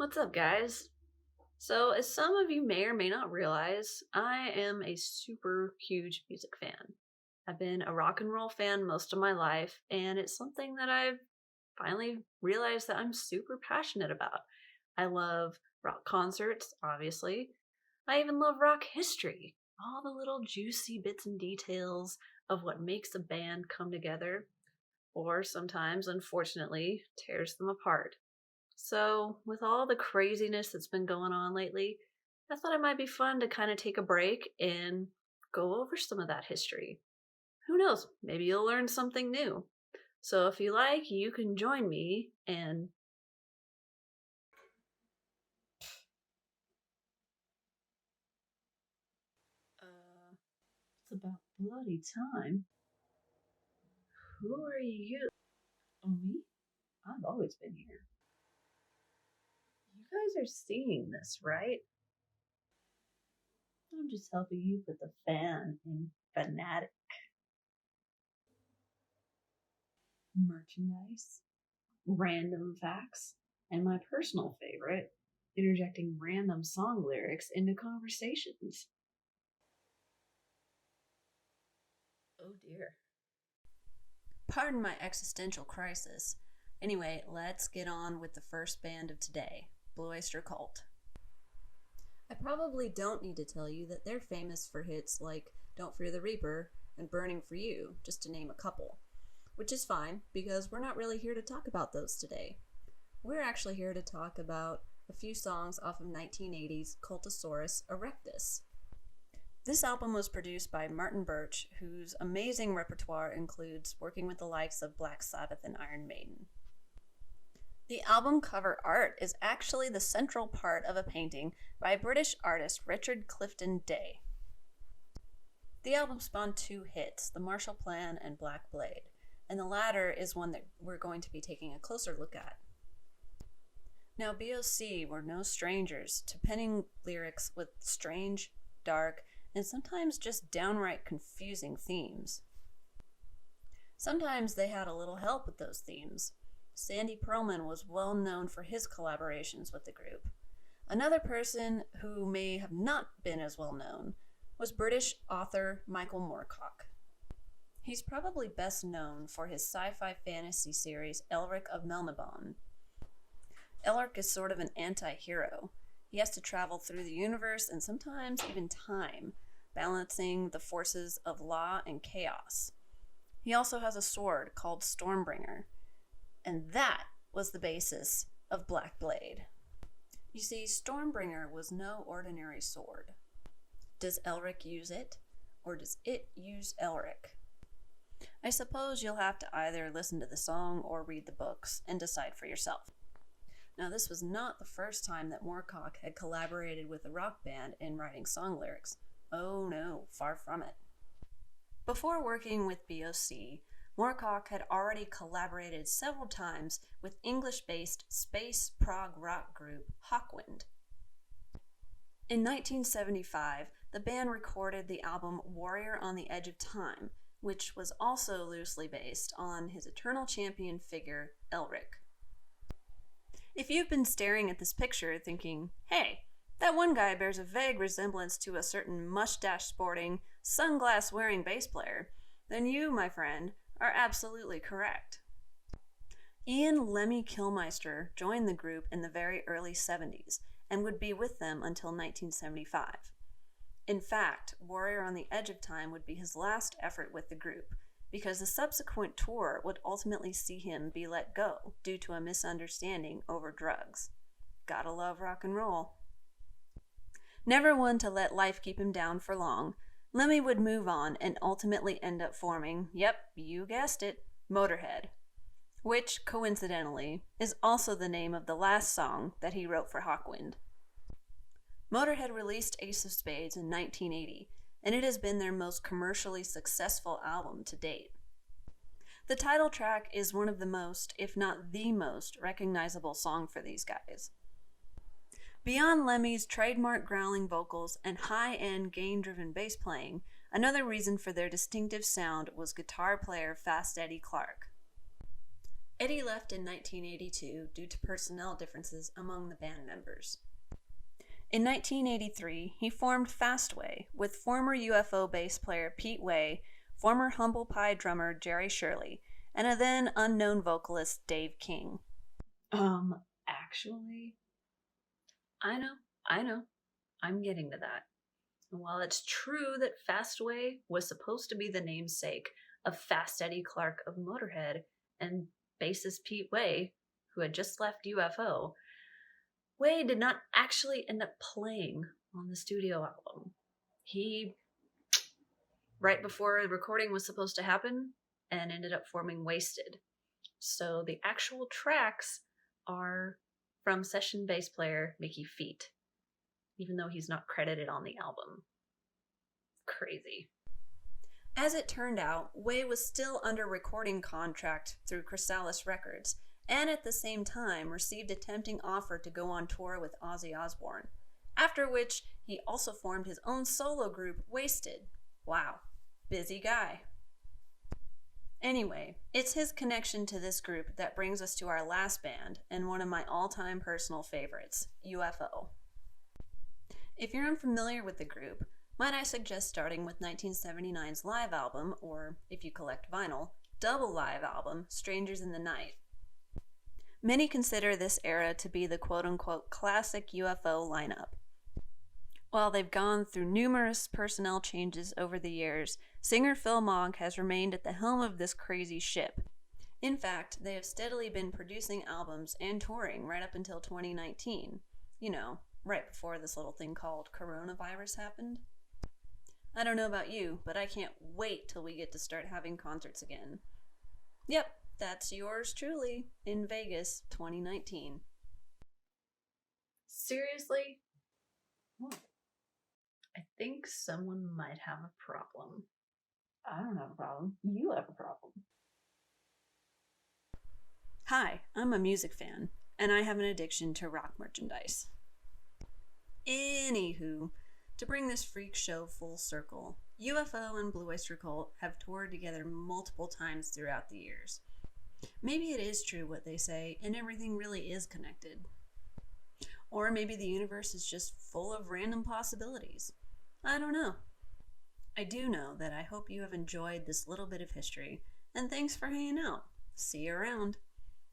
What's up, guys? So, as some of you may or may not realize, I am a super huge music fan. I've been a rock and roll fan most of my life, and it's something that I've finally realized that I'm super passionate about. I love rock concerts, obviously. I even love rock history, all the little juicy bits and details of what makes a band come together, or sometimes, unfortunately, tears them apart. So, with all the craziness that's been going on lately, I thought it might be fun to kind of take a break and go over some of that history. Who knows? Maybe you'll learn something new. So, if you like, you can join me and. It's about bloody time. Who are you? Oh, me? I've always been here. You guys are seeing this, right? I'm just helping you put the fan in fanatic. Merchandise, random facts, and my personal favorite, interjecting random song lyrics into conversations. Oh dear. Pardon my existential crisis. Anyway, let's get on with the first band of today, Blue Oyster Cult. I probably don't need to tell you that they're famous for hits like Don't Fear the Reaper and Burning for You, just to name a couple. Which is fine, because we're not really here to talk about those today. We're actually here to talk about a few songs off of 1980's Cultosaurus Erectus. This album was produced by Martin Birch, whose amazing repertoire includes working with the likes of Black Sabbath and Iron Maiden. The album cover art is actually the central part of a painting by British artist Richard Clifton Day. The album spawned two hits, The Marshall Plan and Black Blade, and the latter is one that we're going to be taking a closer look at. Now, BOC were no strangers to penning lyrics with strange, dark, and sometimes just downright confusing themes. Sometimes they had a little help with those themes. Sandy Pearlman was well known for his collaborations with the group. Another person who may have not been as well known was British author Michael Moorcock. He's probably best known for his sci-fi fantasy series Elric of Melniboné. Elric is sort of an anti-hero. He has to travel through the universe and sometimes even time, balancing the forces of law and chaos. He also has a sword called Stormbringer, and that was the basis of Black Blade. You see, Stormbringer was no ordinary sword. Does Elric use it, or does it use Elric? I suppose you'll have to either listen to the song or read the books and decide for yourself. Now, this was not the first time that Moorcock had collaborated with a rock band in writing song lyrics. Oh no, far from it. Before working with BOC, Moorcock had already collaborated several times with English-based space prog rock group Hawkwind. In 1975, the band recorded the album Warrior on the Edge of Time, which was also loosely based on his eternal champion figure, Elric. If you've been staring at this picture thinking, hey, that one guy bears a vague resemblance to a certain mustache-sporting, sunglass-wearing bass player, then you, my friend, are absolutely correct. Ian Lemmy Kilmister joined the group in the very early 70s and would be with them until 1975. In fact, Warrior on the Edge of Time would be his last effort with the group, because the subsequent tour would ultimately see him be let go due to a misunderstanding over drugs. Gotta love rock and roll. Never one to let life keep him down for long, Lemmy would move on and ultimately end up forming, yep, you guessed it, Motorhead, which, coincidentally, is also the name of the last song that he wrote for Hawkwind. Motorhead released Ace of Spades in 1980, and it has been their most commercially successful album to date. The title track is one of the most, if not the most, recognizable song for these guys. Beyond Lemmy's trademark growling vocals and high-end gain-driven bass playing, another reason for their distinctive sound was guitar player Fast Eddie Clarke. Eddie left in 1982 due to personnel differences among the band members. In 1983, he formed Fastway with former UFO bass player Pete Way, former Humble Pie drummer Jerry Shirley, and a then unknown vocalist Dave King. Actually, I know, I'm getting to that. And while it's true that Fastway was supposed to be the namesake of Fast Eddie Clarke of Motorhead and bassist Pete Way, who had just left UFO, Way did not actually end up playing on the studio album. He, right before the recording was supposed to happen, and ended up forming Wasted. So the actual tracks are from session bass player Mickey Feet, even though he's not credited on the album. Crazy. As it turned out, Way was still under recording contract through Chrysalis Records, and at the same time received a tempting offer to go on tour with Ozzy Osbourne, after which he also formed his own solo group, Wasted. Wow, busy guy. Anyway, it's his connection to this group that brings us to our last band, and one of my all-time personal favorites, UFO. If you're unfamiliar with the group, might I suggest starting with 1979's live album, or, if you collect vinyl, double live album, Strangers in the Night. Many consider this era to be the quote-unquote classic UFO lineup. While they've gone through numerous personnel changes over the years, singer Phil Mogg has remained at the helm of this crazy ship. In fact, they have steadily been producing albums and touring right up until 2019. You know, right before this little thing called coronavirus happened. I don't know about you, but I can't wait till we get to start having concerts again. Yep, that's yours truly, in Vegas 2019. Seriously? What? I think someone might have a problem. I don't have a problem. You have a problem. Hi, I'm a music fan, and I have an addiction to rock merchandise. Anywho, to bring this freak show full circle, UFO and Blue Oyster Cult have toured together multiple times throughout the years. Maybe it is true what they say, and everything really is connected. Or maybe the universe is just full of random possibilities. I don't know. I do know that I hope you have enjoyed this little bit of history, and thanks for hanging out. See you around.